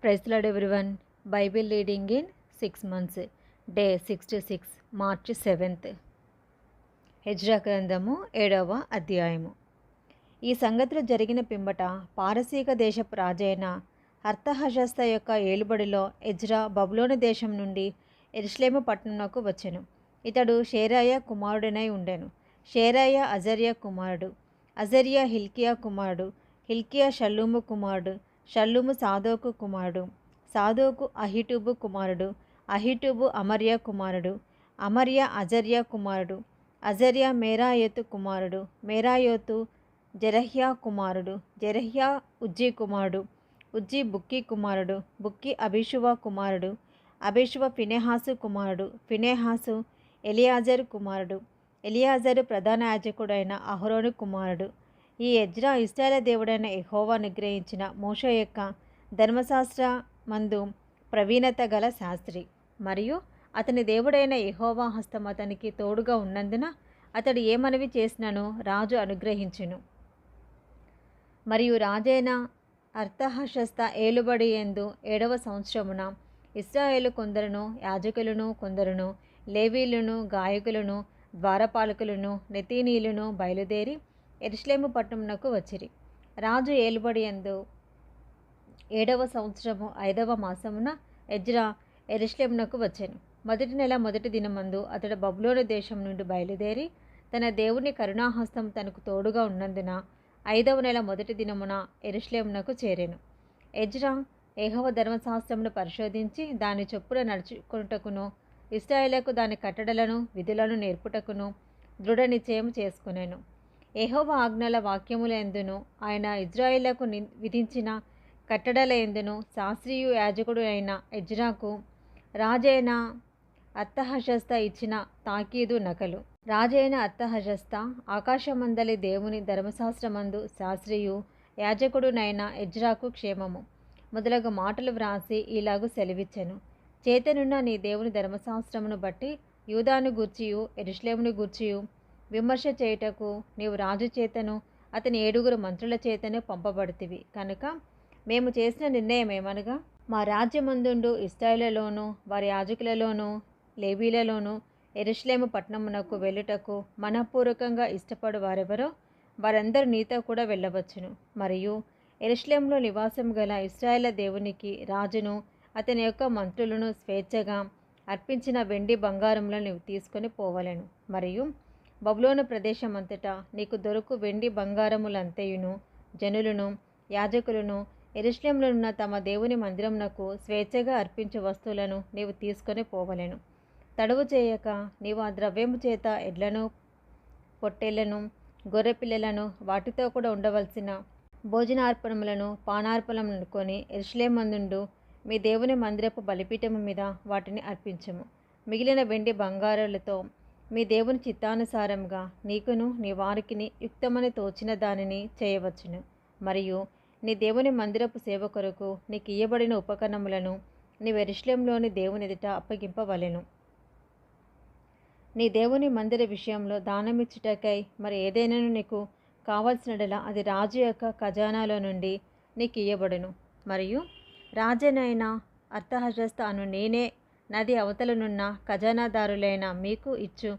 Praise Lord everyone. Bible reading in 6 months, day 66, March 7th. Ezra గ్రంథము 7వ అధ్యాయము. ఈ సంగతులు జరిగిన పిమ్మట పారసీక దేశపు రాజైన అర్తహషస్త యొక్క ఏలుబడిలో ఎజ్రా బబులోను దేశం నుండి యెరూషలేము పట్టణమునకు వచ్చెను. ఇతడు షేరాయ కుమారుడనై ఉండెను. షేరాయ అజర్యా కుమారుడు, అజర్యా హిల్కియా కుమారుడు, హిల్కియా షల్లూము కుమారుడు, షల్లూము సాదోకు కుమారుడు, సాదోకు అహిటూబు కుమారుడు, అహిటూబు అమర్యా కుమారుడు, అమర్యా అజర్యా కుమారుడు, అజర్యా మేరాయోతు కుమారుడు, మేరాయోతు జెరహ్యా కుమారుడు, జెరహ్యా ఉజ్జీ కుమారుడు, ఉజ్జీ బుక్కీ కుమారుడు, బుక్కీ అబీషువ కుమారుడు, అబీషువ ఫినెహాసు కుమారుడు, ఫినెహాసు ఎలియాజరు కుమారుడు, ఎలియాజరు ప్రధాన యాజకుడైన అహరోను కుమారుడు. ఈ ఎజ్రా ఇశ్రాయేలు దేవుడైన యెహోవా అనుగ్రహించిన మోషే యొక్క ధర్మశాస్త్ర మందు ప్రవీణత గల శాస్త్రి. మరియు అతని దేవుడైన యెహోవా హస్తం అతనికి తోడుగా ఉన్నందున అతడు ఏ మనవి చేసినను రాజు అనుగ్రహించును. మరియు రాజైన అర్తహషస్త ఏలుబడి యందు 7వ సంవత్సరమున ఇశ్రాయేలు కొందరును, యాజకులను కొందరును, లేవీయులను, గాయకులను, ద్వారపాలకులను, నెతీనీయులను బయలుదేరి యెరూషలేము పట్టణమునకు వచ్చిరి. రాజు ఏలుబడి యందు 7వ సంవత్సరము 5వ మాసమున ఎజ్రా యెరూషలేమునకు వచ్చెను. మొదటి నెల మొదటి దినమందు అతడు బబులోను దేశం నుండి బయలుదేరి తన దేవుని కరుణాహస్తం తనకు తోడుగా ఉన్నందున 5వ నెల మొదటి దినమున యెరూషలేమునకు చేరెను. ఎజ్రా యెహోవా ధర్మశాస్త్రమును పరిశోధించి దాని చొప్పున నడుచుకొనుటకును, ఇశ్రాయేలుకు దాని కట్టడలను విధులను నేర్పుటకును దృఢ నిశ్చయం చేసుకొనెను. యెహోవా ఆజ్ఞల వాక్యముల యందును ఆయన ఇశ్రాయేలుకు విధించిన కట్టడల యందును శాస్త్రియు యాజకుడు అయిన ఎజ్రాకు రాజైన అర్తహషస్త ఇచ్చిన తాకీదు నకలు. రాజైన అర్తహషస్త ఆకాశమందలి దేవుని ధర్మశాస్త్రమందు శాస్త్రియు యాజకుడునైన ఎజ్రాకు క్షేమము మొదలగు మాటలు వ్రాసి ఇలాగు సెలవిచ్చెను. చేతనున్న నీ దేవుని ధర్మశాస్త్రమును బట్టి యూదాను గూర్చియు యెరూషలేమును గూర్చియు విమర్శ చేయుటకు నీవు రాజు చేతను అతని 7 మంత్రుల చేతను పంపబడితివి కనుక మేము చేసిన నిర్ణయం ఏమనగా, మా రాజ్యమందుండు ఇశ్రాయేలులోను వారి యాజకులలోను లేవీలలోను యెరూషలేము పట్టణమునకు వెళ్ళుటకు మనఃపూర్వకంగా ఇష్టపడు వారెవరో వారందరూ నీతో కూడా వెళ్ళవచ్చును. మరియు యెరూషలేములో నివాసం గల ఇశ్రాయేలు దేవునికి రాజును అతని యొక్క మంత్రులను స్వేచ్ఛగా అర్పించిన వెండి బంగారములను నీవు తీసుకొని పోవలెను. మరియు బబులోను ప్రదేశమంతటా నీకు దొరుకు వెండి బంగారములంతయును జనులను యాజకులను యెరూషలేములోనున్న తమ దేవుని మందిరమునకు స్వేచ్ఛగా అర్పించే వస్తువులను నీవు తీసుకొని పోవలెను. తడువు చేయక నీవు ఆ ద్రవ్యము చేత ఎడ్లను, పొట్టేళ్లను, గొర్రెపిల్లలను వాటితో కూడా ఉండవలసిన భోజనార్పణములను, పానార్పణములను కొని యెరూషలేమందుండు మీ దేవుని మందిరపు బలిపీఠము మీద వాటిని అర్పించము. మిగిలిన వెండి బంగారాలతో మీ దేవుని చిత్తానుసారంగా నీకును నీ వారికిని యుక్తమని తోచిన దానిని చేయవచ్చును. మరియు నీ దేవుని మందిరపు సేవ కొరకు నీకు ఇయ్యబడిన ఉపకరణములను నీ యెరూషలేములోని దేవుని ఎదుట అప్పగింపవలెను. నీ దేవుని మందిర విషయంలో దానమిచ్చుటకై మరి ఏదైనాను నీకు కావలసినడలా అది రాజు యొక్క ఖజానాలో నుండి నీకు ఇయ్యబడును. మరియు రాజైన అర్తహషస్త అను నేనే నది అవతలనున్న ఖజానాదారులైన మీకు ఇచ్చు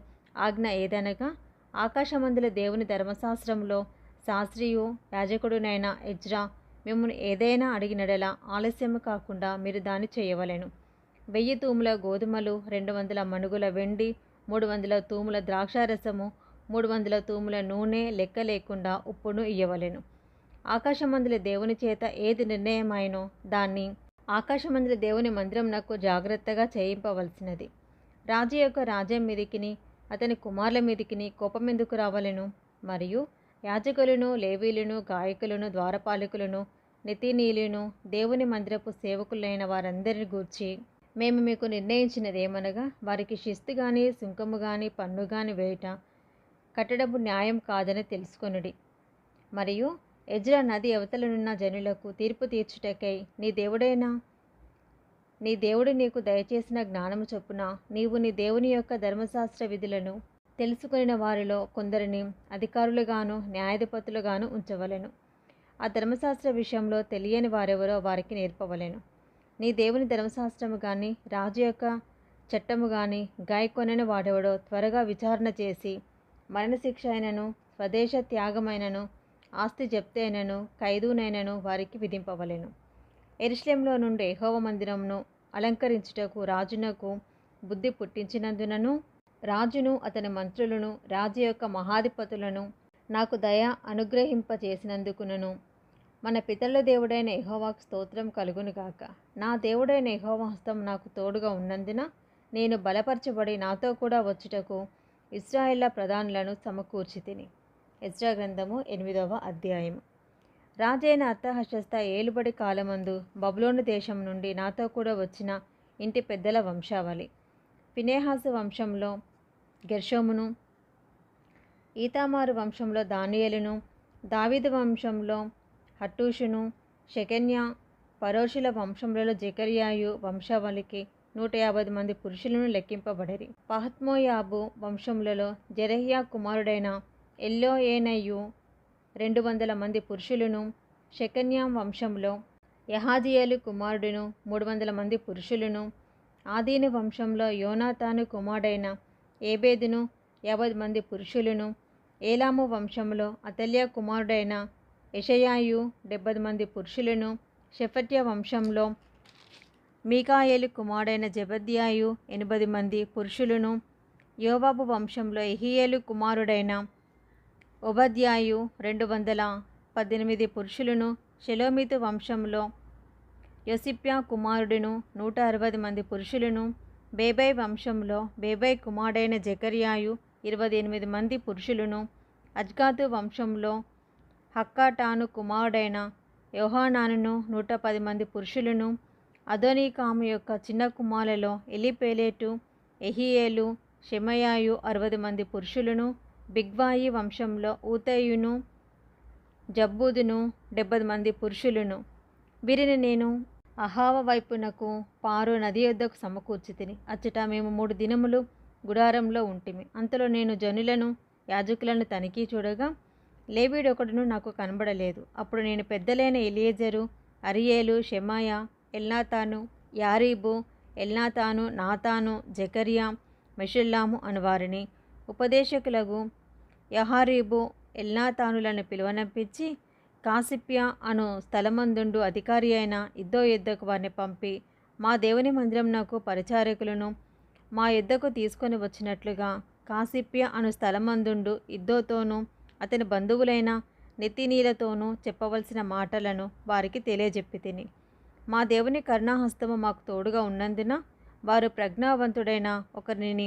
ఆజ్ఞ ఏదనగా, ఆకాశమందుల దేవుని ధర్మశాస్త్రంలో శాస్త్రియు యాజకుడునైన ఎజ్రా మిమ్మల్ని ఏదైనా అడిగినడలా ఆలస్యము కాకుండా మీరు దాన్ని చేయవలెను. 1000 తూముల గోధుమలు, 200 మణుగుల వెండి, 300 తూముల ద్రాక్షారసము, 300 తూముల నూనె, లెక్క లేకుండా ఉప్పును ఇయ్యవలెను. ఆకాశమందుల దేవుని చేత ఏది నిర్ణయమైనో దాన్ని ఆకాశమందుల దేవుని మందిరమునకు జాగ్రత్తగా చేయింపవలసినది. రాజు యొక్క రాజ్యం మీదికిని అతని కుమారుల మీదికిని కోపమెందుకు రావలెను? మరియు యాజకులను, లేవీయులను, గాయకులను, ద్వారపాలకులను, నెతీనీయులను, దేవుని మందిరపు సేవకులైన వారందరిని గూర్చి మేము మీకు నిర్ణయించినదేమనగా, వారికి శిస్తు గాని, సుంకము గాని, పన్ను గాని వేయుట కట్టడపు న్యాయం కాదని తెలుసుకొనుడి. మరియు ఎజ్రా నది అవతలనున్న జనులకు తీర్పు తీర్చుటకై నీ దేవుడు నీకు దయచేసిన జ్ఞానము చొప్పున నీవు నీ దేవుని యొక్క ధర్మశాస్త్ర విధులను తెలుసుకొనిన వారిలో కొందరిని అధికారులుగాను న్యాయాధిపతులుగాను ఉంచవలెను. ఆ ధర్మశాస్త్ర విషయంలో తెలియని వారెవరో వారికి నేర్పవలెను. నీ దేవుని ధర్మశాస్త్రము కానీ రాజు యొక్క చట్టము కానీ గాయకొనని వాడెవడో త్వరగా విచారణ చేసి మరణశిక్ష అయినను స్వదేశ త్యాగమైనను ఆస్తి జప్తైనను ఖైదునైనను వారికి విధింపవలెను. యెరూషలేములో నుండి యెహోవా మందిరమును అలంకరించుటకు రాజునకు బుద్ధి పుట్టించినందునను రాజును అతని మంత్రులను రాజు యొక్క మహాధిపతులను నాకు దయ అనుగ్రహింపచేసినందుకును మన పితరుల దేవుడైన యెహోవాకు స్తోత్రం కలుగునుగాక. నా దేవుడైన యెహోవా హస్తం నాకు తోడుగా ఉన్నందున నేను బలపరచబడి నాతో కూడా వచ్చుటకు ఇశ్రాయేళ్ల ప్రధానులను సమకూర్చితిని. ఎజ్రా గ్రంథము 8వ అధ్యాయము. రాజైన అర్తహషస్త ఏలుబడి కాలమందు బబులోను దేశం నుండి నాతో కూడా వచ్చిన ఇంటి పెద్దల వంశావళి. ఫినెహాసు వంశంలో గెర్షోమును, ఈతామారు వంశంలో దానియేలును, దావీదు వంశంలో హట్టూషును, షెకన్యా, పరోషుల వంశంలో జెకర్యాయు వంశావళికి 150 మంది పురుషులను లెక్కింపబడిరి. పహత్మోయాబు వంశములలో జెరహ్యా కుమారుడైన ఎల్యోయేనయు 200 మంది పురుషులను, షెకన్యా వంశంలో యహాజియేలు కుమారుడును 300 మంది పురుషులను, ఆదీను వంశంలో యోనాతాను కుమారుడైన ఏబేదును 50 మంది పురుషులను, ఏలాము వంశంలో అతల్యా కుమారుడైన యెషయాయు 70 మంది పురుషులను, షెఫట్య వంశంలో మీకాయేలు కుమారుడైన జెబద్యాయు 80 మంది పురుషులను, యోవాబు వంశంలో యెహీయేలు కుమారుడైన ఓబద్యాయు 218 పురుషులను, షెలోమీతు వంశంలో యోసిప్యా కుమారుడును 160 మంది పురుషులను, బేబై వంశంలో బేబై కుమారుడైన జెకర్యాయు 28 మంది పురుషులను, అజ్గాతు వంశంలో హక్కాటాను కుమారుడైన యోహానానును 110 మంది పురుషులను, అదోనీకాము యొక్క చిన్న కుమారులలో ఎలీపేలెటు, యెహీయేలు, షెమయాయు 60 మంది పురుషులను, బిగ్వాయి వంశంలో ఊతయును జబ్బూదును 70 మంది పురుషులను. వీరిని నేను అహావ వైపునకు పారు నది యొద్దకు సమకూర్చితిని. అచ్చట మేము 3 దినములు గుడారంలో ఉంటిమి. అంతలో నేను జనులను యాజకులను తనిఖీ చూడగా లేవీడొకడును నాకు కనబడలేదు. అప్పుడు నేను పెద్దలైన ఎలియేజరు, అరియేలు, షెమాయా, ఎల్నాతాను, యారీబు, ఎల్నాతాను, నాతాను, జెకర్యా, మెషుల్లాము అనువారిని, ఉపదేశకులకు యహారీబు, ఎల్నాతానులను పిలువనంపించి కాసిప్యా అను స్థలమందుండు అధికారి అయిన ఇద్దో యుద్ధకు వారిని పంపి మా దేవుని మందిరమునకు పరిచారకులను మా యుద్ధకు తీసుకొని వచ్చినట్లుగా కాసిప్యా అను స్థలమందుండు ఇద్దోతోనూ అతని బంధువులైన నెతినీలతోనూ చెప్పవలసిన మాటలను వారికి తెలియజెప్పి తిని. మా దేవుని కరుణాహస్తము మాకు తోడుగా ఉన్నందున వారు ప్రజ్ఞావంతుడైన ఒకరిని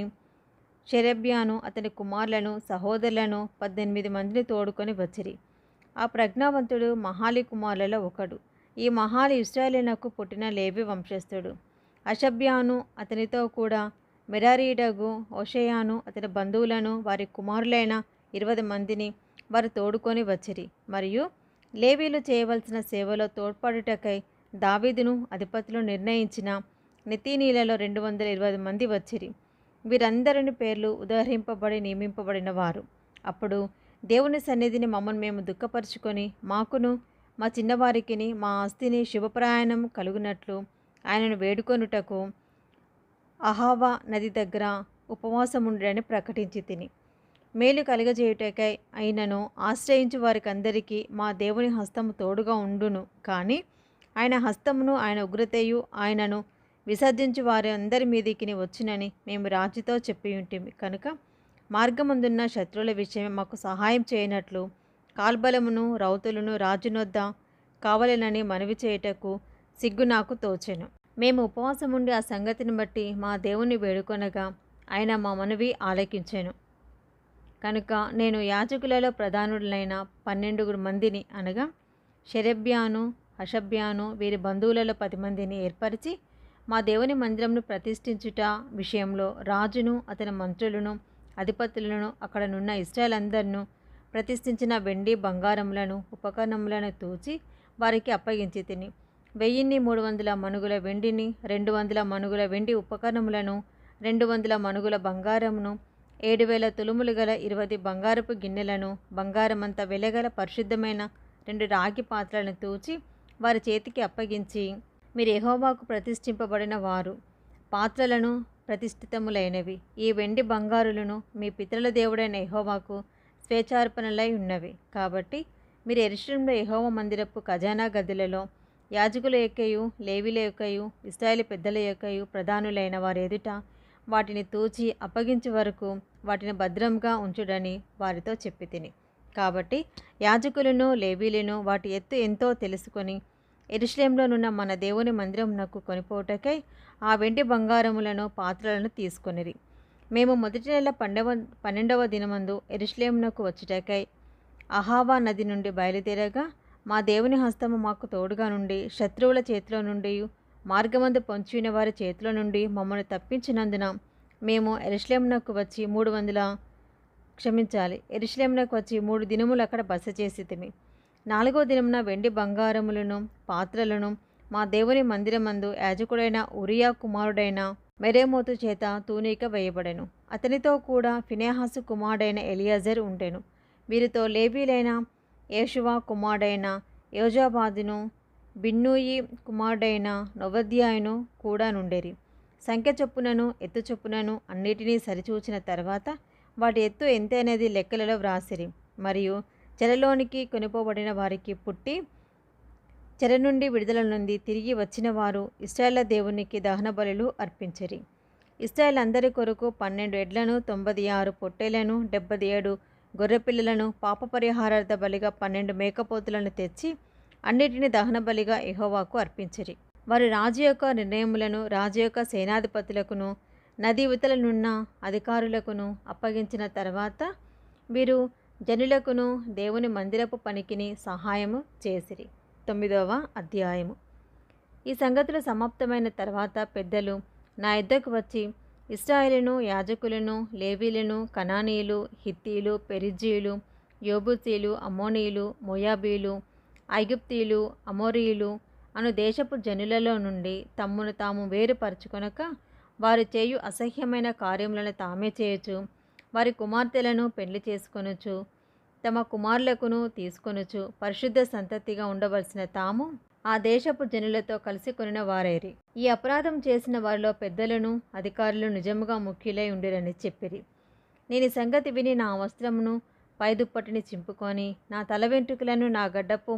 షెరెబ్యాను అతని కుమారులను సహోదరులను 18 మందిని తోడుకొని వచ్చిరి. ఆ ప్రజ్ఞావంతుడు మహాలి కుమారులలో ఒకడు. ఈ మహాలి ఇశ్రాయేలునకు పుట్టిన లేవి వంశస్థుడు. అషబ్యాను అతనితో కూడా మెరారీడగు హోషేయాను అతని బంధువులను వారి కుమారులైన 20 మందిని వారు తోడుకొని వచ్చిరి. మరియు లేవీలు చేయవలసిన సేవలో తోడ్పడుటకై దావీదును అధిపతులు నిర్ణయించిన నెతీనీలలో 220 మంది వచ్చిరి. వీరందరిని పేర్లు ఉదహరింపబడి నియమింపబడిన వారు. అప్పుడు దేవుని సన్నిధిని మమ్మల్ని మేము దుఃఖపరుచుకొని మాకును మా చిన్నవారికిని మా ఆస్తిని శుభప్రయాణం కలుగునట్లు ఆయనను వేడుకొనుటకు అహావా నది దగ్గర ఉపవాసముండని ప్రకటించి తిని. మేలు కలుగజేయుటకై అయినను ఆశ్రయించు వారికందరికీ మా దేవుని హస్తము తోడుగా ఉండును. కానీ ఆయన హస్తమును ఆయన ఉగ్రతయు ఆయనను విసర్జించు వారి అందరి మీదికి వచ్చునని మేము రాజుతో చెప్పి ఉంటిమి. కనుక మార్గమందున్న శత్రువుల విషయమే మాకు సహాయం చేయనట్లు కాల్బలమును రౌతులను రాజునొద్ద కావలెనని మనవి చేయుటకు సిగ్గు నాకు తోచెను. మేము ఉపవాసముండి ఆ సంగతిని బట్టి మా దేవుని వేడుకొనగా ఆయన మా మనవి ఆలకించెను. కనుక నేను యాజకులలో ప్రధానులైన 12 మందిని అనగా షెరెబ్యాను, హషబ్యాను వీరి బంధువులలో 10 మందిని ఏర్పరిచి మా దేవుని మందిరంను ప్రతిష్ఠించుట విషయంలో రాజును అతని మంత్రులను అధిపతులను అక్కడనున్న ఇశ్రాయేలందరినూ ప్రతిష్ఠించిన వెండి బంగారములను ఉపకరణములను తూచి వారికి అప్పగించి తిని. 1300 మణుగుల వెండిని, 200 మణుగుల వెండి ఉపకరణములను, 200 మణుగుల బంగారమును, 7000 తులుములు గల 20 బంగారపు గిన్నెలను, బంగారమంత వెలగల పరిశుద్ధమైన 2 రాగి పాత్రలను తూచి వారి చేతికి అప్పగించి, మీరు యెహోవాకు ప్రతిష్ఠింపబడిన వారు, పాత్రలను ప్రతిష్ఠితములైనవి. ఈ వెండి బంగారులను మీ పితరుల దేవుడైన యెహోవాకు స్వేచ్ఛార్పణలై ఉన్నవి. కాబట్టి మీరు యెరూషలేములో యెహోవా మందిరపు ఖజానా గదులలో యాజకుల యొక్కయు లేవీయుల యొక్కయు ఇశ్రాయేలు పెద్దల యొక్కయు ప్రధానులైన వారి ఎదుట వాటిని తూచి అప్పగించే వరకు వాటిని భద్రంగా ఉంచుడని వారితో చెప్పితిని. కాబట్టి యాజకులను లేవీయులను వాటి ఎత్తు ఎంతో తెలుసుకొని యెరూషలేములోనున్న మన దేవుని మందిరమునకు కొనిపోవుటకై ఆ వెండి బంగారములను పాత్రలను తీసుకొనిరి. మేము మొదటి నెల 12వ దినమందు యెరూషలేమునకు వచ్చుటకై అహావా నది నుండి బయలుదేరగా మా దేవుని హస్తము మాకు తోడుగా నుండి శత్రువుల చేతిలో నుండి మార్గమందు పొంచియున్న వారి చేతిలో నుండి మమ్మల్ని తప్పించినందున మేము యెరూషలేమునకు వచ్చి 3 దినములు అక్కడ బస చేసితిమి. 4వ దినమున వెండి బంగారములను పాత్రలను మా దేవుని మందిరమందు యాజకుడైన ఉరియా కుమారుడైన మెరేమోతు చేత తూనీక వేయబడెను. అతనితో కూడా ఫినెహాసు కుమారుడైన ఎలియాజరు ఉండెను. వీరితో లేవీయులైన యేషువ కుమారుడైన యోజాబాదును బిన్నూయి కుమారుడైన నొవద్యాయును కూడా నుండెరి. సంఖ్య చొప్పునను ఎత్తు చొప్పునను అన్నిటినీ సరిచూచిన తర్వాత వాటి ఎత్తు ఎంతైనది లెక్కలలో వ్రాసిరి. మరియు చెరలోనికి కొనిపోబడిన వారికి పుట్టి చెర నుండి విడుదల నుండి తిరిగి వచ్చిన వారు ఇశ్రాయేలు దేవునికి దహన బలులు అర్పించిరి. ఇశ్రాయేలు అందరి కొరకు 12 ఎడ్లను, 96 పొట్టేళ్లను, 77 గొర్రెపిల్లలను, పాప పరిహారార్థ బలిగా 12 మేకపోతులను తెచ్చి అన్నిటిని దహన బలిగా యెహోవాకు అర్పించిరి. వారు రాజు యొక్క నిర్ణయములను రాజు యొక్క సేనాధిపతులకును నది ఇవతలనున్న అధికారులకును అప్పగించిన తర్వాత వీరు జనులకును దేవుని మందిరపు పనికిని సహాయము చేసిరి. 9వ అధ్యాయము. ఈ సంగతులు సమాప్తమైన తర్వాత పెద్దలు నా యొద్దకు వచ్చి ఇశ్రాయేలును, యాజకులను, లేవీయులను, కనానీయులు, హిత్తీయులు, పెరిజ్జీయులు, యెబూసీయులు, అమ్మోనీయులు, మోయాబీయులు, ఐగుప్తీయులు, అమోరీయులు అను దేశపు జనులలో నుండి తమ్మును తాము వేరుపరచుకొనక వారు చేయు అసహ్యమైన కార్యములను తామే చేయొచ్చు, వారి కుమార్తెలను పెళ్లి చేసుకొనుచు తమ కుమారులకును తీసుకొనుచు పరిశుద్ధ సంతతిగా ఉండవలసిన తాము ఆ దేశపు జనులతో కలిసి కొనిన వారైరి. ఈ అపరాధం చేసిన వారిలో పెద్దలను అధికారులు నిజముగా ముఖ్యులై ఉండిరని చెప్పిరి. నేను ఈ సంగతి విని నా వస్త్రమును పైదుప్పటిని చింపుకొని నా తల వెంట్రుకలను నా గడ్డపు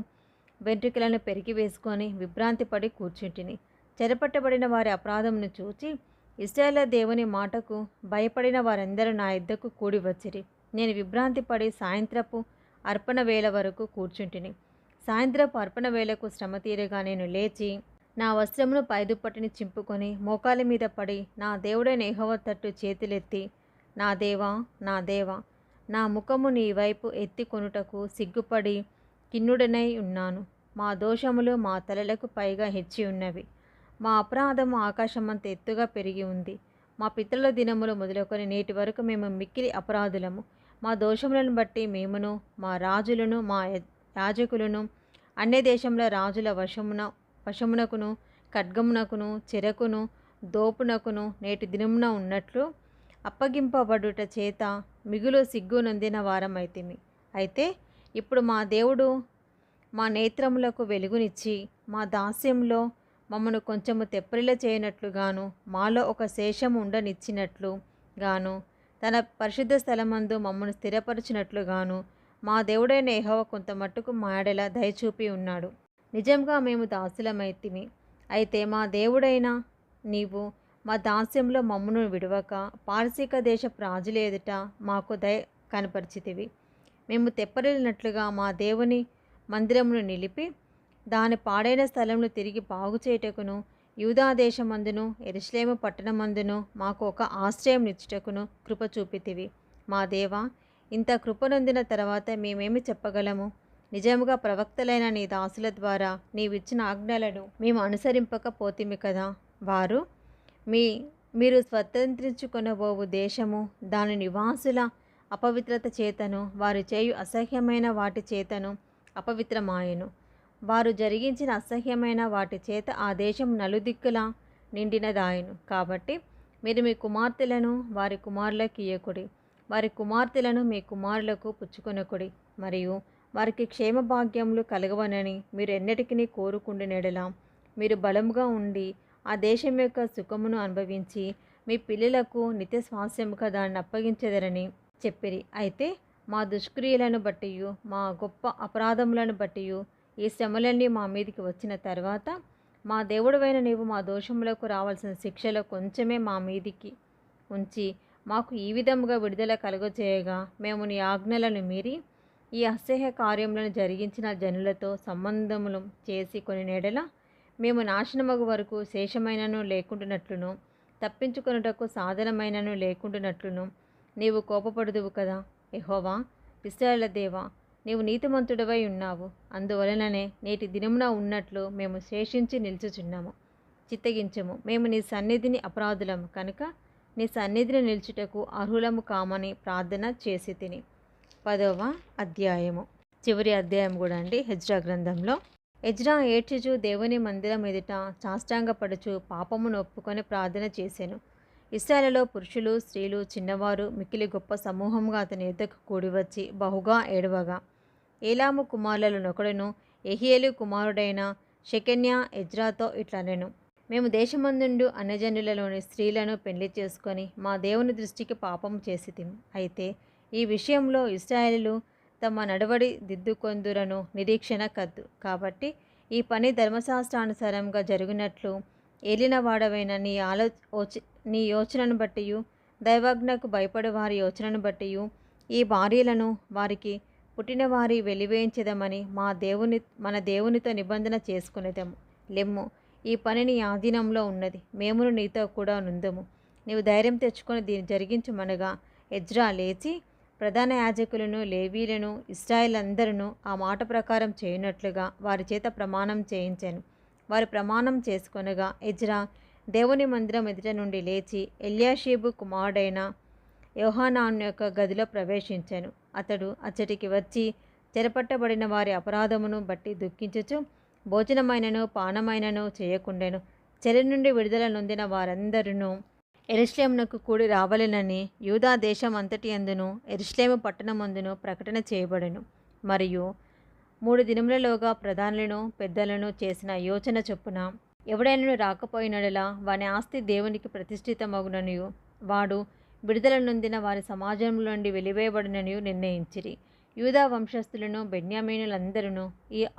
వెంట్రుకలను పెరికి వేసుకొని విభ్రాంతి పడి కూర్చుంటిని. చెరపట్టబడిన వారి అపరాధమును చూచి ఇశ్రాయేలు దేవుని మాటకు భయపడిన వారందరూ నా యొద్దకు కూడి వచ్చిరి. నేను విభ్రాంతి పడి సాయంత్రపు అర్పణ వేళ వరకు కూర్చుంటిని. సాయంత్రపు అర్పణ వేళకు శ్రమ తీరగా నేను లేచి నా వస్త్రమును పైదుప్పటిని చింపుకొని మోకాలి మీద పడి నా దేవుడైన యెహోవా తట్టు చేతులెత్తి, నా దేవా, నా దేవా, నా ముఖము నీ వైపు ఎత్తి కొనుటకు సిగ్గుపడి కిన్నుడనై ఉన్నాను. మా దోషములు మా తలలకు పైగా హెచ్చి ఉన్నవి. మా అపరాధము ఆకాశమంత ఎత్తుగా పెరిగి ఉంది. మా పితరుల దినములు మొదలుకొని నేటి వరకు మేము మిక్కిలి అపరాధులము. మా దోషములను బట్టి మేమును మా రాజులను మా యాజకులను అన్య దేశంలో రాజుల వశమునకును ఖడ్గమునకును చెరకును దోపునకును నేటి దినమున ఉన్నట్లు అప్పగింపబడుట చేత మిగులు సిగ్గు నొందిన వారమైతిమి. అయితే ఇప్పుడు మా దేవుడు మా నేత్రములకు వెలుగునిచ్చి మా దాస్యంలో మమ్మను కొంచెము తెప్పరిల చేయనట్లుగాను మాలో ఒక శేషము ఉండనిచ్చినట్లు గాను తన పరిశుద్ధ స్థలమందు మమ్మను స్థిరపరచినట్లుగాను మా దేవుడైన యెహోవా కొంత మట్టుకు మా యెడల దయచూపి ఉన్నాడు. నిజంగా మేము దాసులమైతిమి. అయితే మా దేవుడైన నీవు మా దాస్యంలో మమ్మను విడవక పారసీక దేశపు రాజుల ఎదుట మాకు దయ కనపరిచితివి. మేము తెప్పరిల్లినట్లుగా మా దేవుని మందిరమును నిలిపి దాని పాడైన స్థలమును తిరిగి బాగు చేయుటకును యూదా దేశమందును యెరూషలేము పట్టణమందును మాకు ఒక ఆశ్రయం నిచ్చుటకును కృప చూపితివి. మా దేవా, ఇంత కృప నొందిన తర్వాత మేమేమి చెప్పగలము? నిజముగా ప్రవక్తలైన నీ దాసుల ద్వారా నీవిచ్చిన ఆజ్ఞలను మేము అనుసరింపకపోతిమి కదా. వారు మీరు స్వతంత్రించుకొనబోవు దేశము దాని నివాసుల అపవిత్రత చేతను వారు చేయు అసహ్యమైన వాటి చేతను అపవిత్రమాయెను. వారు జరిగించిన అసహ్యమైన వాటి చేత ఆ దేశం నలుదిక్కులా నిండినదాయెను. కాబట్టి మీరు మీ కుమార్తెలను వారి కుమారులకు ఇయ్యకుడి, వారి కుమార్తెలను మీ కుమారులకు పుచ్చుకొనకుడి, మరియు వారికి క్షేమభాగ్యములు కలగవనని మీరు ఎన్నటికీ కోరుకుండినెడల మీరు బలముగా ఉండి ఆ దేశం యొక్క సుఖమును అనుభవించి మీ పిల్లలకు నిత్య స్వాస్యముగా దాన్ని అప్పగించెదరని చెప్పిరి. అయితే మా దుష్క్రియలను బట్టియు మా గొప్ప అపరాధములను బట్టియు ఈ శ్రమలన్నీ మా మీదికి వచ్చిన తర్వాత మా దేవుడవైన నీవు మా దోషములకు రావాల్సిన శిక్షలో కొంచెమే మా మీదికి ఉంచి మాకు ఈ విధముగా విడుదల కలుగజేయగా మేము నీ ఆజ్ఞలను మీరి ఈ అసహ్య కార్యములను జరిగించిన జనులతో సంబంధములు చేసి కొన్ని నెడల మేము నాశనమగు వరకు శేషమైనను లేకుండానట్లును తప్పించుకొనుటకు సాధనమైనను లేకుండానట్లును నీవు కోపపడుదువు కదా. యెహోవా ఇశ్రాయేలు దేవా, నీవు నీతిమంతుడవై ఉన్నావు. అందువలననే నేటి దినమున ఉన్నట్లు మేము శేషించి నిల్చుచున్నాము. చిత్తగించము, మేము నీ సన్నిధిని అపరాధులము కనుక నీ సన్నిధిని నిల్చుటకు అర్హులము కామని ప్రార్థన చేసి తిని. 10వ అధ్యాయము, చివరి అధ్యాయం కూడా అండి హెజ్రా గ్రంథంలో. ఎజ్రా ఏడ్చుచు దేవుని మందిరం ఎదుట సాష్టాంగపడుచు పాపమును ఒప్పుకొని ప్రార్థన చేశాను. ఇశ్రాయేలులో పురుషులు స్త్రీలు చిన్నవారు మిక్కిలి గొప్ప సమూహంగా అతని ఎద్దకు కూడివచ్చి బహుగా ఏడవగా, ఏలాము కుమారులలో నొకడును యెహీయేలు కుమారుడైన షెకన్యా ఎజ్రాతో ఇట్లనెను, మేము దేశమందుండు అన్యజనులలోని స్త్రీలను పెళ్లి చేసుకొని మా దేవుని దృష్టికి పాపం చేసితిమి. అయితే ఈ విషయంలో ఇశ్రాయేలీయులు తమ నడవడి దిద్దుకొందురను నిరీక్షణ కద్దు. కాబట్టి ఈ పని ధర్మశాస్త్రానుసారంగా జరిగినట్లు ఏలినవాడవైన నీ యోచనను బట్టియు దైవాజ్ఞకు భయపడే వారి యోచనను బట్టియు ఈ భార్యలను వారికి పుట్టిన వారి వెలివేయించదమని మన దేవునితో నిబంధన చేసుకునేదము. లెమ్ము, ఈ పని నీ ఆధీనంలో ఉన్నది, మేమును నీతో కూడా నుందము. నీవు ధైర్యం తెచ్చుకొని దీన్ని జరిగించమనగా ఎజ్రా లేచి ప్రధాన యాజకులను లేవీలను ఇశ్రాయేలందరూ ఆ మాట ప్రకారం చేయనట్లుగా వారి చేత ప్రమాణం చేయించాను. వారు ప్రమాణం చేసుకొనగా ఎజ్రా దేవుని మందిరం ఎదుట నుండి లేచి ఎల్యాషీబు కుమారుడైన యోహానాను యొక్క గదిలో ప్రవేశించాను. అతడు అచ్చటికి వచ్చి చెరపట్టబడిన వారి అపరాధమును బట్టి దుఃఖించుచు భోజనమైనను పానమైనను చేయకుండెను. చెర నుండి విడుదల నొందిన వారందరూ యెరూషలేమునకు కూడి రావలెనని యూదా దేశం అంతటి అందును యెరూషలేము పట్టణమందును ప్రకటన చేయబడెను. మరియు 3 దినములలోగా ప్రధానులను పెద్దలను చేసిన యోచన చొప్పున ఎవడైనా రాకపోయినడలా వాని ఆస్తి దేవునికి ప్రతిష్ఠితమగుననియు వాడు విడుదల నొందిన వారి సమాజంలో నుండి వెలివేయబడిననియు నిర్ణయించిరి. యూదా వంశస్థులను బెన్యామీనులందరూ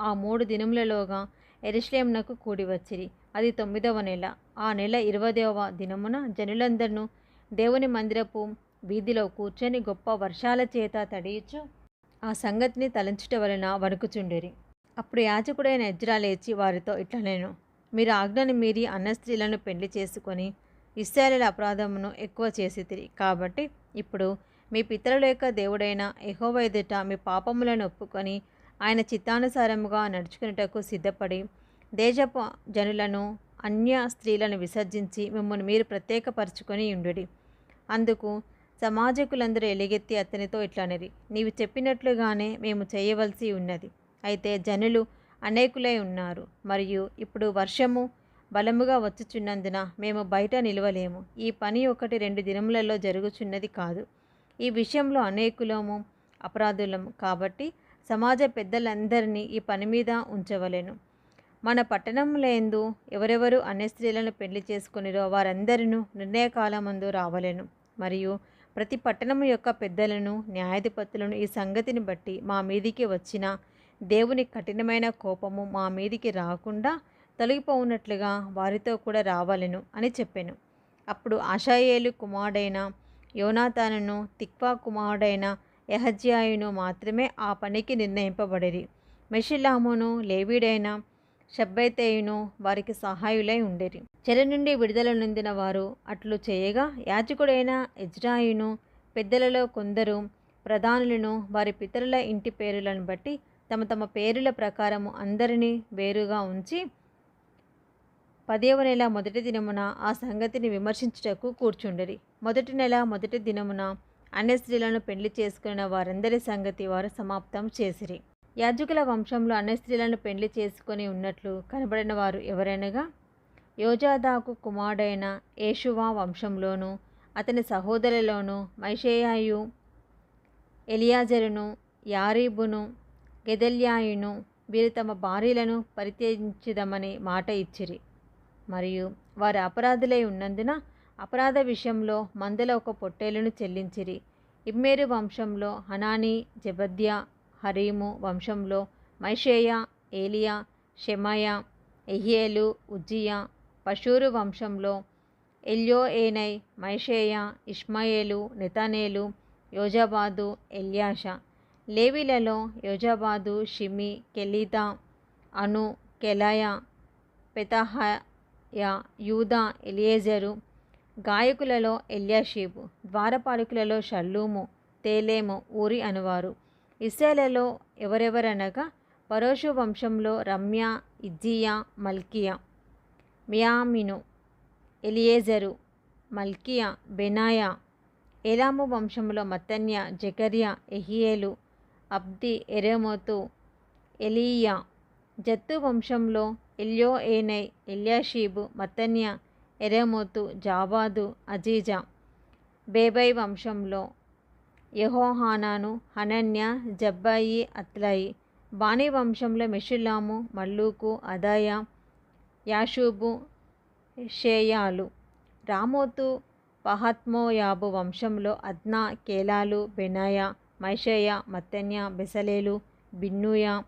ఆ 3 దినములలోగా యెరూషలేమునకు కూడి వచ్చిరి. అది 9వ నెల. ఆ నెల 20వ దినమున జనులందరూ దేవుని మందిరపు వీధిలో కూర్చొని గొప్ప వర్షాల చేత తడియుచు ఆ సంగతిని తలంచుట వలన వణుకుచుండిరి. అప్పుడు యాజకుడైన ఎజ్రా లేచి వారితో ఇట్లనెను, మీరు ఆజ్ఞను మీరి అన్య స్త్రీలను పెళ్లి చేసుకొని ఇశ్రాయేలీయుల అపరాధమును ఎక్కువ చేసితిరి. కాబట్టి ఇప్పుడు మీ పితరుల యొక్క దేవుడైన యెహోవా ఎదుట మీ పాపములను ఒప్పుకొని ఆయన చిత్తానుసారముగా నడుచుకున్నటకు సిద్ధపడి దేశపు జనులను అన్య స్త్రీలను విసర్జించి మిమ్మల్ని మీరు ప్రత్యేకపరచుకొని ఉండుడి. అందుకు సమాజకులందరూ ఎలుగెత్తి అతనితో ఇట్లనిరి, నీవు చెప్పినట్లుగానే మేము చేయవలసి ఉన్నది. అయితే జనులు అనేకులై ఉన్నారు, మరియు ఇప్పుడు వర్షము బలముగా వచ్చుచున్నందున మేము బయట నిలవలేము. ఈ పని 1-2 దినములలో జరుగుచున్నది కాదు. ఈ విషయంలో అనేకులము అపరాధులము. కాబట్టి సమాజ పెద్దలందరినీ ఈ పని మీద ఉంచవలెను. మన పట్టణములందు ఎవరెవరు అన్య స్త్రీలను పెళ్లి చేసుకొనిరో వారందరూ నిర్ణయకాలమందు రావలెను. మరియు ప్రతి పట్టణము యొక్క పెద్దలను న్యాయాధిపతులను ఈ సంగతిని బట్టి మా మీదికి వచ్చిన దేవుని కఠినమైన కోపము మా మీదికి రాకుండా తొలగిపోవునట్లుగా వారితో కూడా రావాలెను అని చెప్పాను. అప్పుడు ఆషాయేలు కుమారుడైన యోనాతానును తిక్వా కుమారుడైన యహజ్యాయును మాత్రమే ఆ పనికి నిర్ణయింపబడిరి. మెషుల్లామును లేవీడైన షబ్బెతైయును వారికి సహాయులై ఉండేరి. చెర నుండి విడుదల నొందిన వారు అట్లు చేయగా యాజకుడైన ఎజ్రాయును పెద్దలలో కొందరు ప్రధానులను వారి పితరుల ఇంటి పేరులను బట్టి తమ తమ పేరుల ప్రకారము అందరినీ వేరుగా ఉంచి 10వ నెల మొదటి దినమున ఆ సంగతిని విమర్శించుటకు కూర్చుండిరి. మొదటి నెల మొదటి దినమున అన్య స్త్రీలను పెళ్లి చేసుకున్న వారందరి సంగతి వారు సమాప్తం చేసిరి. యాజకుల వంశంలో అన్య స్త్రీలను పెళ్లి చేసుకొని ఉన్నట్లు కనబడిన వారు ఎవరైనగా యోజాదాకు కుమారుడైన యేషువా వంశంలోను అతని సహోదరులోను మైషేయాయు, ఎలియాజరును, యారీబును, గెదల్యాయును, వీరు తమ భార్యలను పరిత్యజించుదామని మాట ఇచ్చిరి. మరియు వారు అపరాధులై ఉన్నందున అపరాధ విషయంలో మందల ఒక పొట్టేలును చెల్లించిరి. ఇమ్మేరు వంశంలో హనానీ, జెబద్యా, హరీము వంశంలో మైషేయ, ఏలియా, షెమాయా, యెహీయేలు, ఉజ్జియా. పషూరు వంశంలో ఎల్యోఏనై, మైషేయ, ఇష్మాయేలు, నెతనేలు, యోజాబాదు, ఎల్యాషా. లేవీలలో యోజాబాదు, షిమి, కెలితా, అను, కెలాయ, పెతాహయ, యూదా, ఎలియేజరు. గాయకులలో ఎల్యాషీబు. ద్వారపాలకులలో షల్లూము, తేలేము, ఊరి అనువారు. ఇశ్రాయేలులో ఎవరెవరనగా పరోషు వంశంలో రమ్య, ఇజ్జియా, మల్కియా. మియామిను, ఎలియేజరు, మల్కియా, బెనాయా. ఏలాము వంశంలో మత్తన్య, జెకర్యా, యెహీయేలు, అబ్ది, ఎరేమోతు, ఎలీయా. జత్తు వంశంలో ఎల్యోఏనై, ఎల్యాషీబు, మత్తన్య, ఎరేమోతు, జాబాదు, అజీజా. బేబై వంశంలో యెహోహానాను, హనన్య, జబ్బాయి, అత్లాయి. బానీ వంశంలో మెషుల్లాము, మల్లూకు, అదాయా, యాషూబు, షేయాలు. రామోతు పహత్మోయాబు వంశంలో అద్నా, కేలాలు, బెనాయా, మైషేయ, మత్తన్య, బెసలేలు, బిన్నూయ.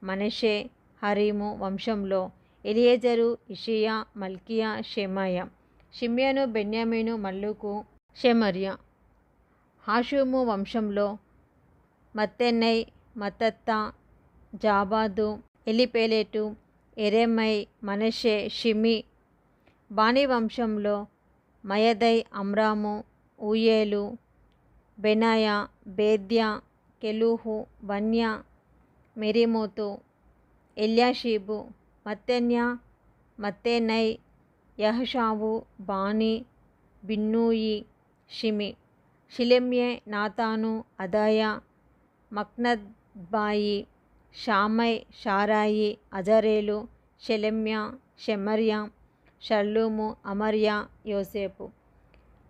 మనషే, హరీము వంశంలో ఎలియేజరు, ఇషియా, మల్కియా, షెమాయ. షిమ్యోను, బెన్యామీను, మల్లూకు, షెమర్య. హాషుము వంశంలో మత్తెనై, మత్తత్తా, జాబాదు, ఎలీపేలెటు, ఎరెమై, మనషే, షిమి. బానీ వంశంలో మయదై, అమ్రాము, ఊయేలు, బెనాయా, బేద్యా, కెలూహు, వన్యా, మెరీమోతు, ఎల్యాషీబు, మత్తెన్య, మత్తెనై, యహషావు, బానీ, బిన్నూయి, షిమి. షిలెమ్యే, నాతాను, అదాయా, మక్నద్బాయి, షామై, షారాయి, అజరేలు, షెలెమ్య, షెమర్య, షల్లూము, అమర్య, యోసేపు.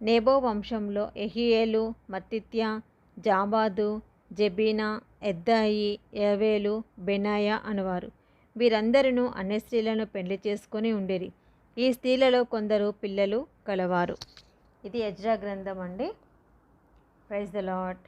నేబో వంశంలో యెహీయేలు, మత్తిత్యా, జాబాదు, జెబీనా, ఎద్దాయి, యవేలు, బెనాయా అనువారు. వీరందరూ అన్య స్త్రీలను పెళ్లి చేసుకొని ఉండిరి. ఈ స్త్రీలలో కొందరు పిల్లలు కలవారు. ఇది ఎజ్రా గ్రంథం అండి. Praise the lord.